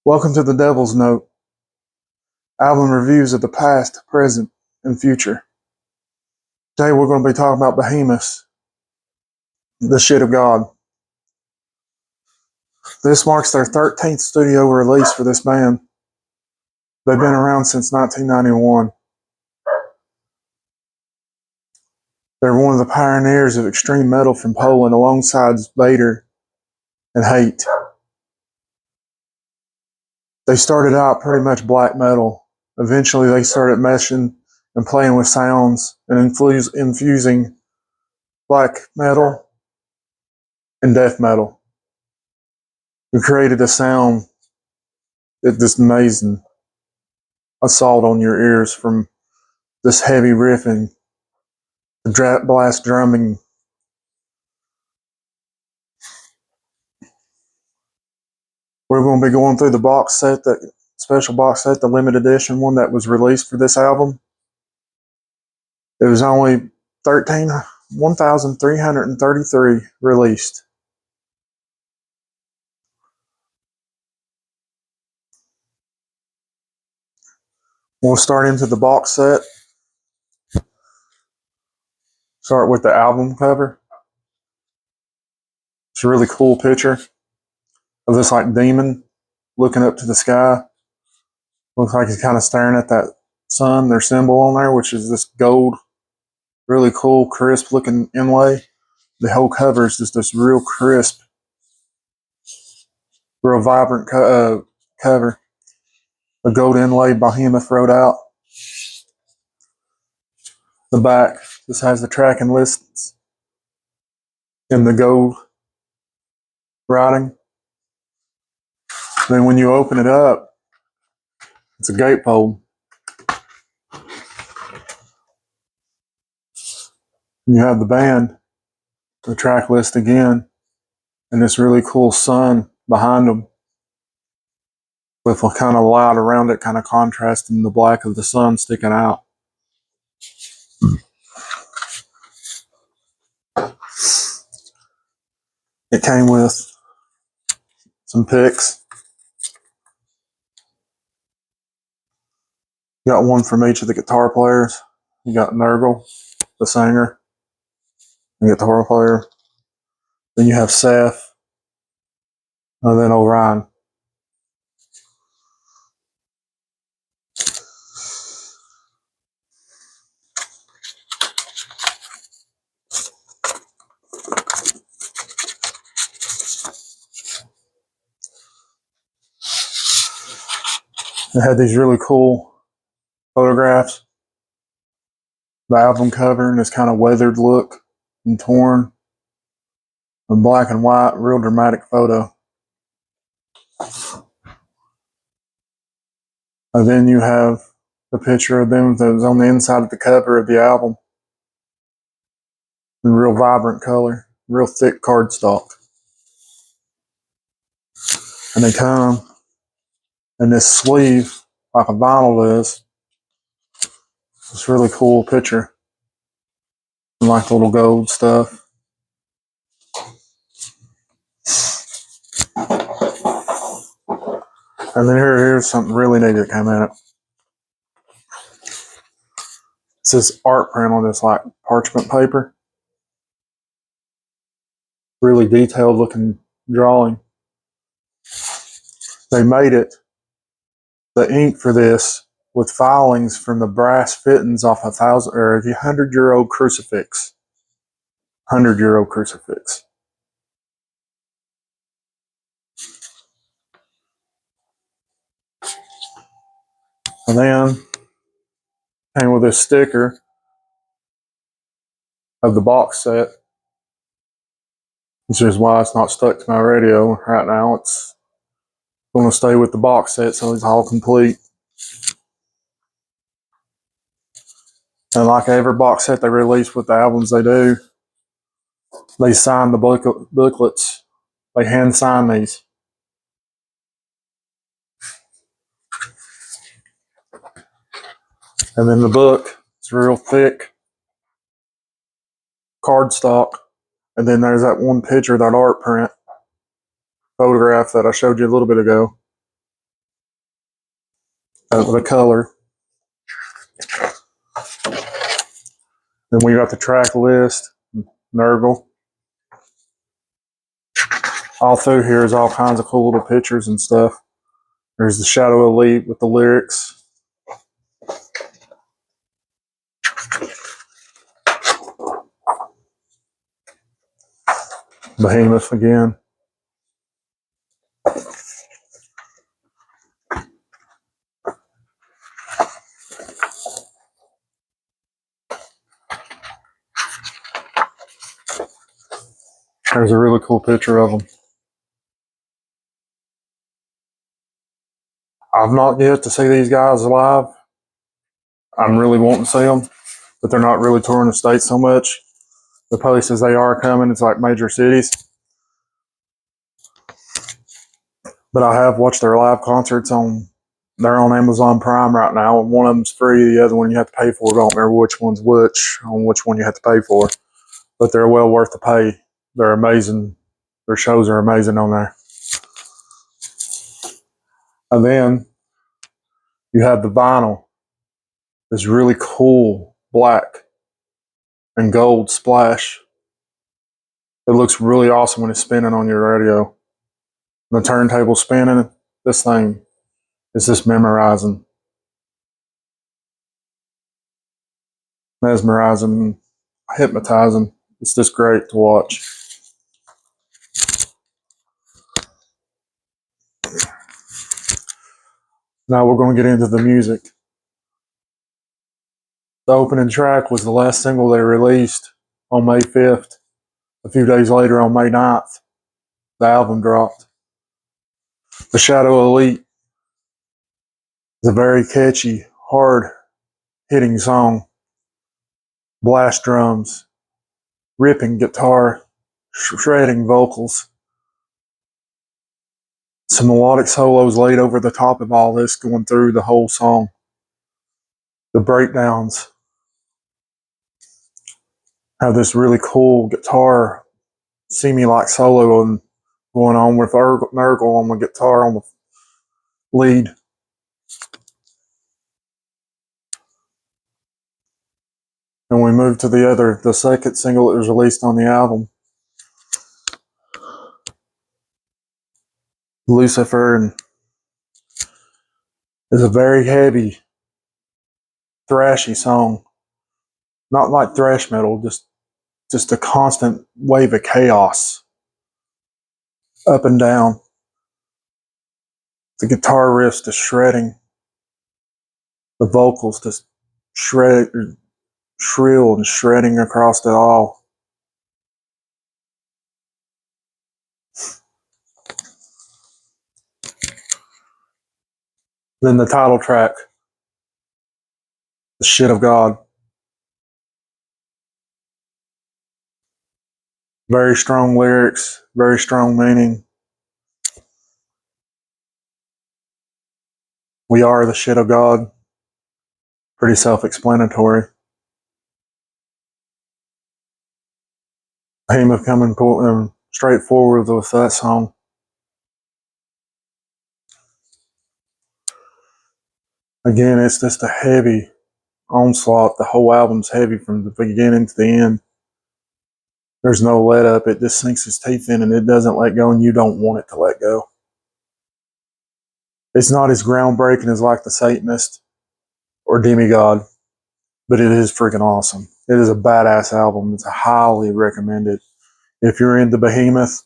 Welcome to the Devil's Note, album reviews of the past, present, and future. Today we're going to be talking about Behemoth, the shit of God. This marks their 13th studio release for this band. They've been around since 1991. They're one of the pioneers of extreme metal from Poland alongside Vader and Hate. They started out pretty much black metal. Eventually they started meshing and playing with sounds and infusing black metal and death metal. We created a sound that just amazing assault on your ears from this heavy riffing, the blast drumming. We're going to be going through the box set, that special box set, the limited edition one that was released for this album. It was only 1,333 released. We'll start into the box set. Start with the album cover. It's a really cool picture of this like demon looking up to the sky. Looks like he's kind of staring at that sun, their symbol on there, which is this gold, really cool, crisp looking inlay. The whole cover is just this real crisp, real vibrant cover. The gold inlay Behemoth wrote out. The back just has the tracking lists in the gold writing. Then when you open it up, it's a gatefold. And you have the band, the track list again, and this really cool sun behind them with a kind of light around it, kind of contrasting the black of the sun sticking out. It came with some picks. You got one from each of the guitar players. You got Nurgle, the singer, the guitar player. Then you have Seth, and then Orion. It had these really cool photographs. The album cover and this kind of weathered look and torn. In black and white, real dramatic photo. And then you have the picture of them that was on the inside of the cover of the album. In real vibrant color, real thick cardstock. And they come in this sleeve, like a vinyl is. It's really cool picture. And like little gold stuff. And then here's something really neat that came in it. It's this art print on this like parchment paper. Really detailed looking drawing. They made it, the ink for this, with filings from the brass fittings off a 100-year-old crucifix. 100-year-old crucifix. And then came with this sticker of the box set, which is why it's not stuck to my radio right now. It's going to stay with the box set, so it's all complete. And like every box set they release with the albums they do, they sign the booklets. They hand sign these. And then the book, it's real thick cardstock. And then there's that one picture, that art print photograph that I showed you a little bit ago. the color. Then we got the track list, Nurgle. All through here is all kinds of cool little pictures and stuff. There's the Shadow Elite with the lyrics. Behemoth again. There's a really cool picture of them. I've not yet to see these guys live. I'm really wanting to see them, but they're not really touring the States so much. The places they are coming, it's like major cities. But I have watched their live concerts they're on Amazon Prime right now. One of them's free, the other one you have to pay for. I don't remember which one's which, on which one you have to pay for. But they're well worth the pay. They're amazing. Their shows are amazing on there. And then you have the vinyl. This really cool black and gold splash. It looks really awesome when it's spinning on your radio. The turntable spinning, this thing is just mesmerizing, hypnotizing. It's just great to watch. Now we're going to get into the music. The opening track was the last single they released on May 5th. A few days later, on May 9th, the album dropped. The Shadow Elite is a very catchy, hard-hitting song. Blast drums, ripping guitar, shredding vocals. Some melodic solos laid over the top of all this, going through the whole song. The breakdowns have this really cool guitar, semi-like solo going on with Nurgle on the guitar on the lead. And we move to the second single that was released on the album, Lucifer, and is a very heavy, thrashy song. Not like thrash metal, just a constant wave of chaos, up and down. The guitar riffs just shredding. The vocals just shrill and shredding across it all. Then the title track, The Shit of God. Very strong lyrics, very strong meaning. We are the shit of God. Pretty self-explanatory. Behemoth coming straight forward with that song. Again, it's just a heavy onslaught. The whole album's heavy from the beginning to the end. There's no let up. It just sinks its teeth in and it doesn't let go, and you don't want it to let go. It's not as groundbreaking as like the Satanist or Demigod, but it is freaking awesome. It is a badass album. It's highly recommended. If you're into Behemoth,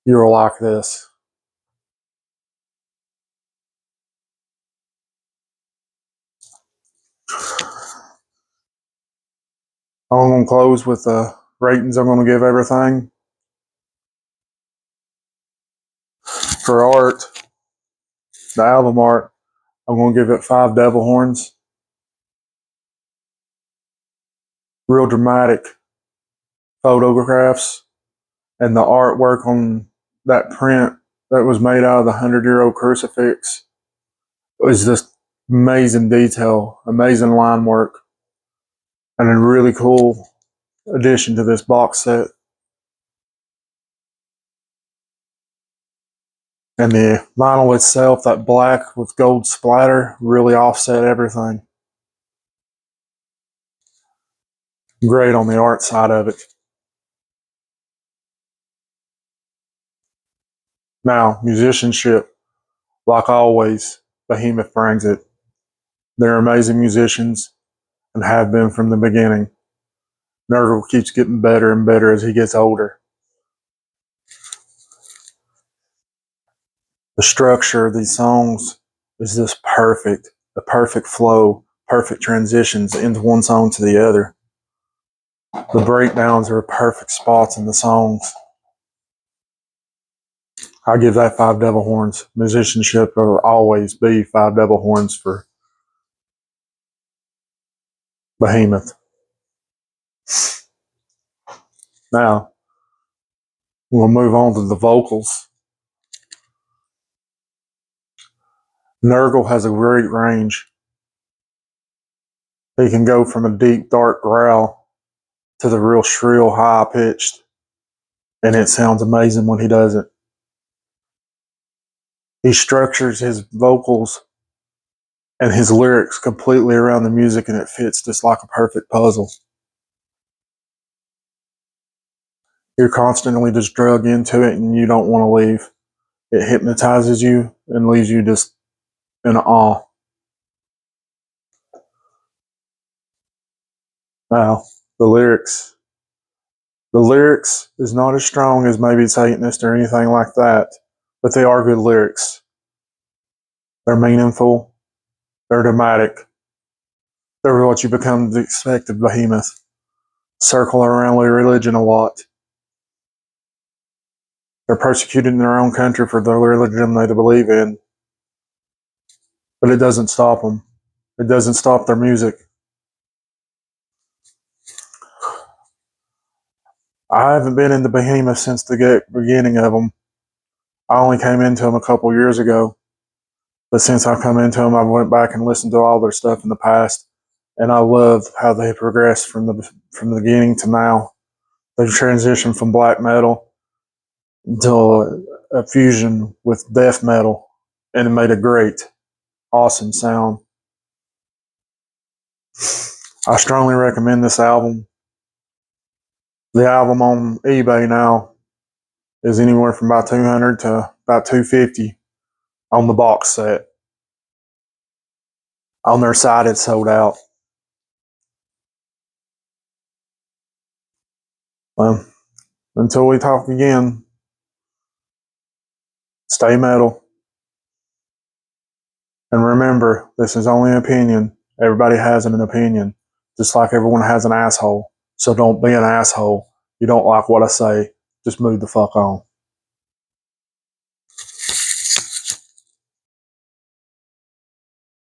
you'll like this. I'm going to close with the ratings I'm going to give everything. For art, the album art, I'm going to give it 5 devil horns. Real dramatic photographs, and the artwork on that print that was made out of the 100-year-old crucifix was just amazing detail, amazing line work, and a really cool addition to this box set. And the vinyl itself, that black with gold splatter, really offset everything. Great on the art side of it. Now, musicianship, like always, Behemoth brings it. They're amazing musicians and have been from the beginning. Nurgle keeps getting better and better as he gets older. The structure of these songs is just perfect. The perfect flow, perfect transitions into one song to the other. The breakdowns are perfect spots in the songs. I give that 5 devil horns. Musicianship will always be 5 devil horns for Behemoth. Now, we'll move on to the vocals. Nurgle has a great range. He can go from a deep, dark growl to the real shrill, high pitched, and it sounds amazing when he does it. He structures his vocals and his lyrics completely around the music, and it fits just like a perfect puzzle. You're constantly just drug into it and you don't want to leave. It hypnotizes you and leaves you just in awe. Now, the lyrics. The lyrics is not as strong as maybe Satanist or anything like that, but they are good lyrics. They're meaningful. They're dramatic. They're what you become to expect of Behemoth. Circle around religion a lot. They're persecuted in their own country for the religion they believe in, but it doesn't stop them. It doesn't stop their music. I haven't been into Behemoth since the beginning of them. I only came into them a couple years ago, but since I've come into them, I went back and listened to all their stuff in the past, and I love how they progressed from the beginning to now. They've transitioned from black metal to a fusion with death metal, and it made a great, awesome sound. I strongly recommend this album. The album on eBay now is anywhere from about 200 to about 250 on the box set. On their site, it's sold out. Well, until we talk again, stay metal. And remember, this is only an opinion. Everybody has an opinion, just like everyone has an asshole. So don't be an asshole. You don't like what I say, just move the fuck on.